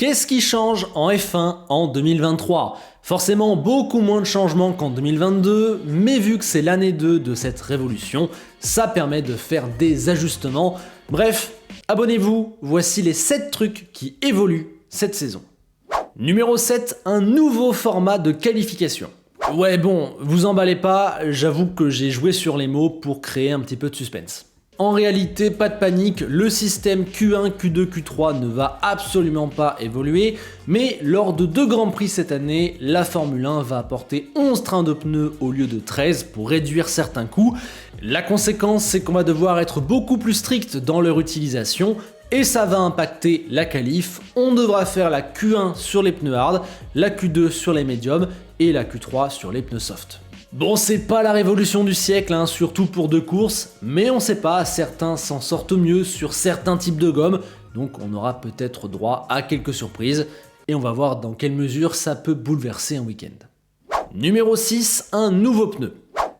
Qu'est-ce qui change en F1 en 2023? Forcément beaucoup moins de changements qu'en 2022, mais vu que c'est l'année 2 de cette révolution, ça permet de faire des ajustements. Bref, abonnez-vous, voici les 7 trucs qui évoluent cette saison. Numéro 7, un nouveau format de qualification. Ouais bon, vous emballez pas, j'avoue que j'ai joué sur les mots pour créer un petit peu de suspense. En réalité, pas de panique, le système Q1, Q2, Q3 ne va absolument pas évoluer, mais lors de 2 Grands Prix cette année, la Formule 1 va apporter 11 trains de pneus au lieu de 13 pour réduire certains coûts. La conséquence, c'est qu'on va devoir être beaucoup plus strict dans leur utilisation, et ça va impacter la qualif. On devra faire la Q1 sur les pneus hard, la Q2 sur les médiums, et la Q3 sur les pneus soft. Bon, c'est pas la révolution du siècle, surtout pour 2 courses, mais on sait pas, certains s'en sortent mieux sur certains types de gomme, donc on aura peut-être droit à quelques surprises, et on va voir dans quelle mesure ça peut bouleverser un week-end. Numéro 6, un nouveau pneu.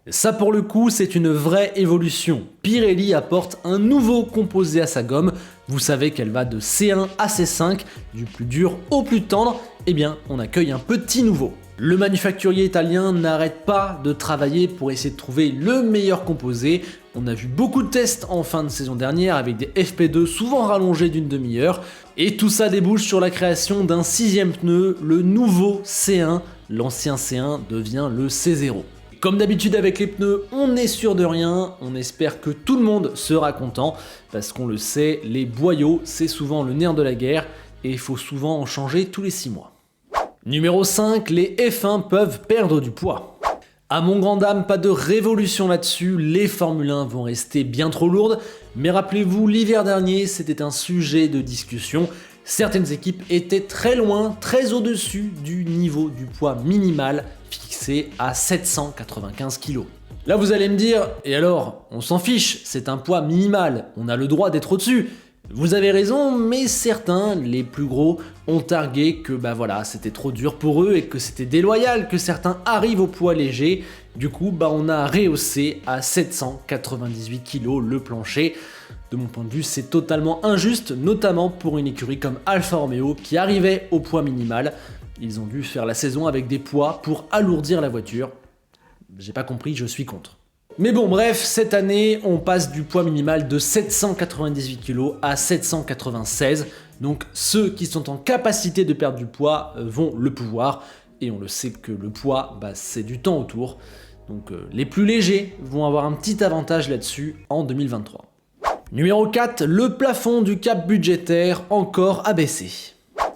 Ça pour le coup, c'est une vraie évolution. Pirelli apporte un nouveau composé à sa gomme, vous savez qu'elle va de C1 à C5, du plus dur au plus tendre, eh bien on accueille un petit nouveau. Le manufacturier italien n'arrête pas de travailler pour essayer de trouver le meilleur composé. On a vu beaucoup de tests en fin de saison dernière avec des FP2 souvent rallongés d'une demi-heure. Et tout ça débouche sur la création d'un 6e pneu, le nouveau C1. L'ancien C1 devient le C0. Comme d'habitude avec les pneus, on n'est sûr de rien. On espère que tout le monde sera content. Parce qu'on le sait, les boyaux, c'est souvent le nerf de la guerre. Et il faut souvent en changer tous les 6 mois. Numéro 5, les F1 peuvent perdre du poids. À mon grand dame, pas de révolution là-dessus, les Formule 1 vont rester bien trop lourdes, mais rappelez-vous, l'hiver dernier, c'était un sujet de discussion. Certaines équipes étaient très loin, très au-dessus du niveau du poids minimal fixé à 795 kg. Là vous allez me dire, et alors, on s'en fiche, c'est un poids minimal, on a le droit d'être au-dessus. Vous avez raison, mais certains, les plus gros, ont targué que c'était trop dur pour eux et que c'était déloyal que certains arrivent au poids léger. Du coup, on a rehaussé à 798 kg le plancher. De mon point de vue, c'est totalement injuste, notamment pour une écurie comme Alfa Romeo qui arrivait au poids minimal. Ils ont dû faire la saison avec des poids pour alourdir la voiture. J'ai pas compris, je suis contre. Mais bon bref, cette année, on passe du poids minimal de 798 kg à 796, donc ceux qui sont en capacité de perdre du poids vont le pouvoir, et on le sait que le poids, c'est du temps autour, donc les plus légers vont avoir un petit avantage là-dessus en 2023. Numéro 4, le plafond du cap budgétaire encore abaissé.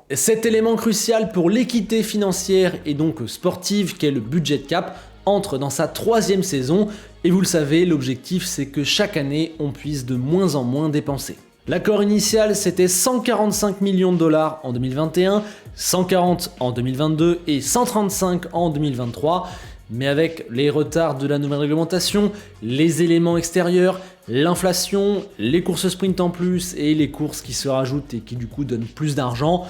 Cet élément crucial pour l'équité financière et donc sportive qu'est le budget cap entre dans sa 3e saison, et vous le savez, l'objectif c'est que chaque année on puisse de moins en moins dépenser. L'accord initial c'était 145 millions de dollars en 2021, 140 en 2022 et 135 en 2023, mais avec les retards de la nouvelle réglementation, les éléments extérieurs, l'inflation, les courses sprint en plus et les courses qui se rajoutent et qui du coup donnent plus d'argent,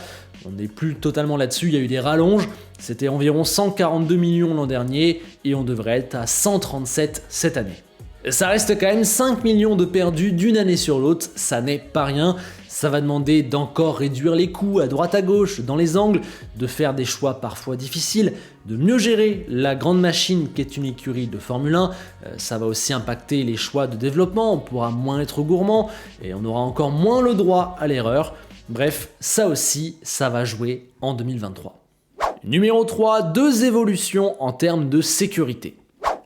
on n'est plus totalement là-dessus, il y a eu des rallonges, c'était environ 142 millions l'an dernier et on devrait être à 137 cette année. Ça reste quand même 5 millions de perdus d'une année sur l'autre, ça n'est pas rien, ça va demander d'encore réduire les coûts à droite à gauche, dans les angles, de faire des choix parfois difficiles, de mieux gérer la grande machine qu'est une écurie de Formule 1, ça va aussi impacter les choix de développement, on pourra moins être gourmand et on aura encore moins le droit à l'erreur. Bref, ça aussi, ça va jouer en 2023. Numéro 3, 2 évolutions en termes de sécurité.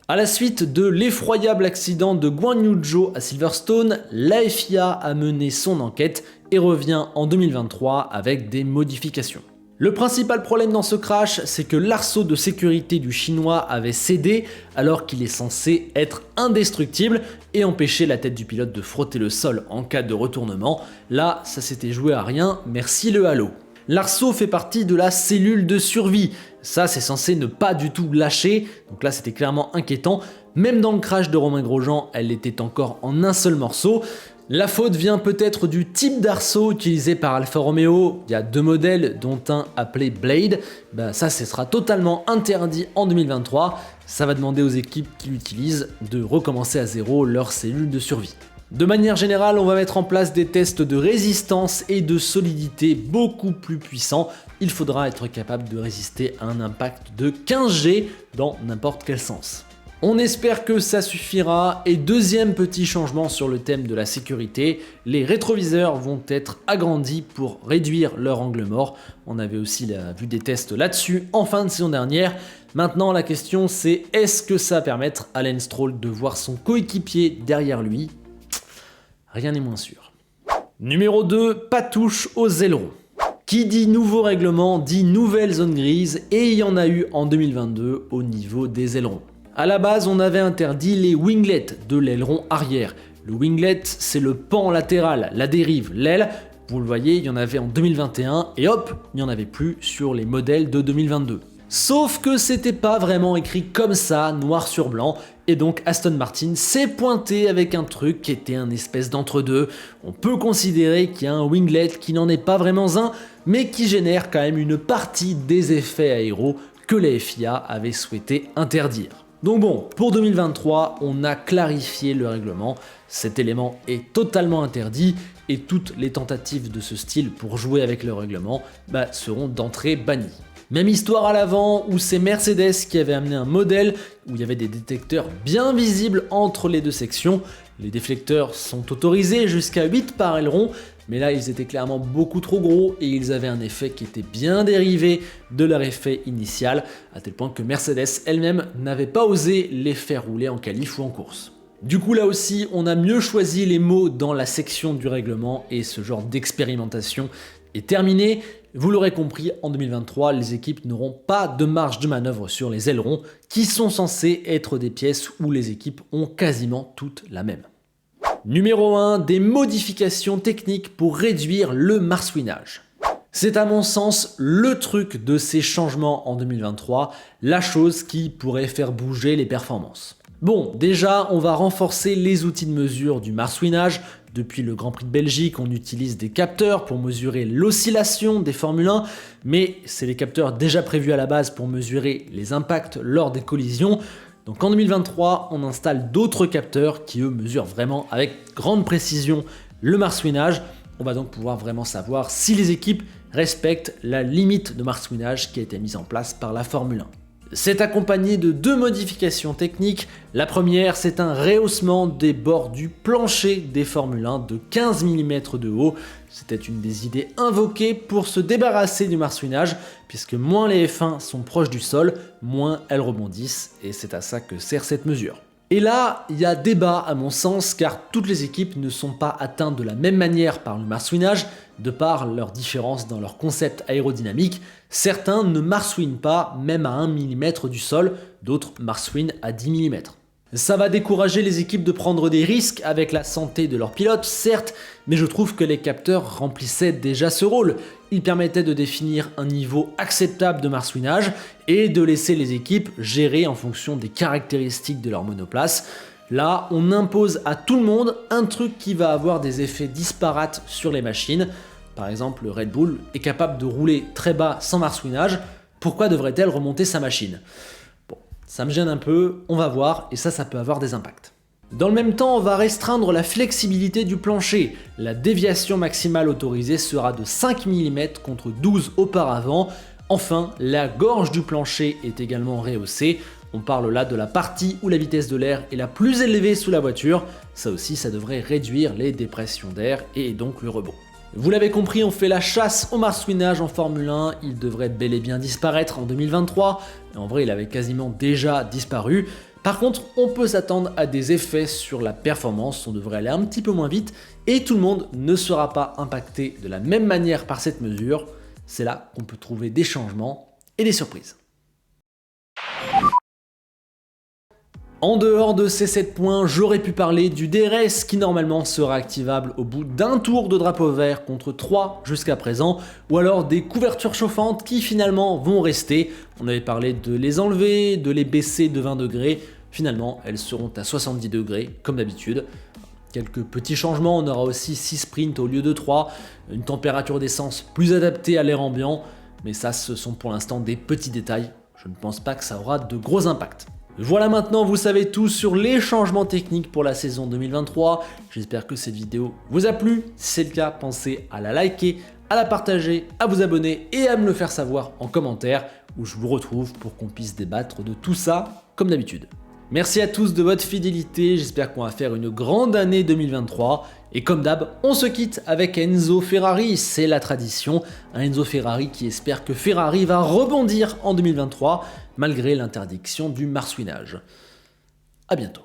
À la suite de l'effroyable accident de Guan Yu Zhou à Silverstone, la FIA a mené son enquête et revient en 2023 avec des modifications. Le principal problème dans ce crash, c'est que l'arceau de sécurité du chinois avait cédé alors qu'il est censé être indestructible et empêcher la tête du pilote de frotter le sol en cas de retournement. Là, ça s'était joué à rien, merci le halo. L'arceau fait partie de la cellule de survie, ça c'est censé ne pas du tout lâcher, donc là c'était clairement inquiétant. Même dans le crash de Romain Grosjean, elle était encore en un seul morceau. La faute vient peut-être du type d'arceau utilisé par Alfa Romeo. Il y a 2 modèles dont un appelé Blade. Ça sera totalement interdit en 2023. Ça va demander aux équipes qui l'utilisent de recommencer à zéro leur cellule de survie. De manière générale, on va mettre en place des tests de résistance et de solidité beaucoup plus puissants. Il faudra être capable de résister à un impact de 15 G dans n'importe quel sens. On espère que ça suffira. Et deuxième petit changement sur le thème de la sécurité, les rétroviseurs vont être agrandis pour réduire leur angle mort. On avait aussi vu des tests là-dessus en fin de saison dernière. Maintenant la question c'est, est-ce que ça va permettre à Lance Stroll de voir son coéquipier derrière lui? Rien n'est moins sûr. Numéro 2, pas touche aux ailerons. Qui dit nouveau règlement dit nouvelle zone grise, et il y en a eu en 2022 au niveau des ailerons. A la base, on avait interdit les winglets de l'aileron arrière. Le winglet, c'est le pan latéral, la dérive, l'aile. Vous le voyez, il y en avait en 2021 et hop, il n'y en avait plus sur les modèles de 2022. Sauf que c'était pas vraiment écrit comme ça, noir sur blanc, et donc Aston Martin s'est pointé avec un truc qui était un espèce d'entre-deux. On peut considérer qu'il y a un winglet qui n'en est pas vraiment un, mais qui génère quand même une partie des effets aéros que la FIA avait souhaité interdire. Donc bon, pour 2023, on a clarifié le règlement, cet élément est totalement interdit et toutes les tentatives de ce style pour jouer avec le règlement seront d'entrée bannies. Même histoire à l'avant où c'est Mercedes qui avait amené un modèle où il y avait des détecteurs bien visibles entre les deux sections. Les déflecteurs sont autorisés jusqu'à 8 par aileron, mais là ils étaient clairement beaucoup trop gros et ils avaient un effet qui était bien dérivé de leur effet initial, à tel point que Mercedes elle-même n'avait pas osé les faire rouler en qualif ou en course. Du coup là aussi on a mieux choisi les mots dans la section du règlement et ce genre d'expérimentation est terminé. Vous l'aurez compris, en 2023, les équipes n'auront pas de marge de manœuvre sur les ailerons qui sont censés être des pièces où les équipes ont quasiment toutes la même. Numéro 1, des modifications techniques pour réduire le marsouinage. C'est à mon sens le truc de ces changements en 2023, la chose qui pourrait faire bouger les performances. Bon, déjà, on va renforcer les outils de mesure du marsouinage. Depuis le Grand Prix de Belgique, on utilise des capteurs pour mesurer l'oscillation des Formule 1, mais c'est les capteurs déjà prévus à la base pour mesurer les impacts lors des collisions. Donc en 2023, on installe d'autres capteurs qui eux mesurent vraiment avec grande précision le marsouinage. On va donc pouvoir vraiment savoir si les équipes respectent la limite de marsouinage qui a été mise en place par la Formule 1. C'est accompagné de deux modifications techniques. La première, c'est un rehaussement des bords du plancher des Formule 1 de 15 mm de haut. C'était une des idées invoquées pour se débarrasser du marsouinage, puisque moins les F1 sont proches du sol, moins elles rebondissent, et c'est à ça que sert cette mesure. Et là, il y a débat à mon sens, car toutes les équipes ne sont pas atteintes de la même manière par le marsouinage, de par leurs différences dans leur concept aérodynamique. Certains ne marsouinent pas même à 1 mm du sol, d'autres marsouinent à 10 mm. Ça va décourager les équipes de prendre des risques avec la santé de leurs pilotes, certes, mais je trouve que les capteurs remplissaient déjà ce rôle. Ils permettaient de définir un niveau acceptable de marsouinage et de laisser les équipes gérer en fonction des caractéristiques de leur monoplace. Là, on impose à tout le monde un truc qui va avoir des effets disparates sur les machines. Par exemple, le Red Bull est capable de rouler très bas sans marsouinage. Pourquoi devrait-elle remonter sa machine ? Bon, ça me gêne un peu, on va voir, et ça peut avoir des impacts. Dans le même temps, on va restreindre la flexibilité du plancher. La déviation maximale autorisée sera de 5 mm contre 12 auparavant. Enfin, la gorge du plancher est également rehaussée. On parle là de la partie où la vitesse de l'air est la plus élevée sous la voiture. Ça aussi, ça devrait réduire les dépressions d'air et donc le rebond. Vous l'avez compris, on fait la chasse au marsouinage en Formule 1. Il devrait bel et bien disparaître en 2023. En vrai, il avait quasiment déjà disparu. Par contre, on peut s'attendre à des effets sur la performance, on devrait aller un petit peu moins vite et tout le monde ne sera pas impacté de la même manière par cette mesure. C'est là qu'on peut trouver des changements et des surprises. En dehors de ces 7 points, j'aurais pu parler du DRS qui normalement sera activable au bout d'un tour de drapeau vert contre 3 jusqu'à présent, ou alors des couvertures chauffantes qui finalement vont rester. On avait parlé de les enlever, de les baisser de 20 degrés, finalement elles seront à 70 degrés comme d'habitude. Quelques petits changements, on aura aussi 6 sprints au lieu de 3, une température d'essence plus adaptée à l'air ambiant, mais ça ce sont pour l'instant des petits détails, je ne pense pas que ça aura de gros impacts. Voilà, maintenant vous savez tout sur les changements techniques pour la saison 2023. J'espère que cette vidéo vous a plu. Si c'est le cas, pensez à la liker, à la partager, à vous abonner et à me le faire savoir en commentaire où je vous retrouve pour qu'on puisse débattre de tout ça comme d'habitude. Merci à tous de votre fidélité, j'espère qu'on va faire une grande année 2023. Et comme d'hab, on se quitte avec Enzo Ferrari, c'est la tradition. Un Enzo Ferrari qui espère que Ferrari va rebondir en 2023 malgré l'interdiction du marsouinage. A bientôt.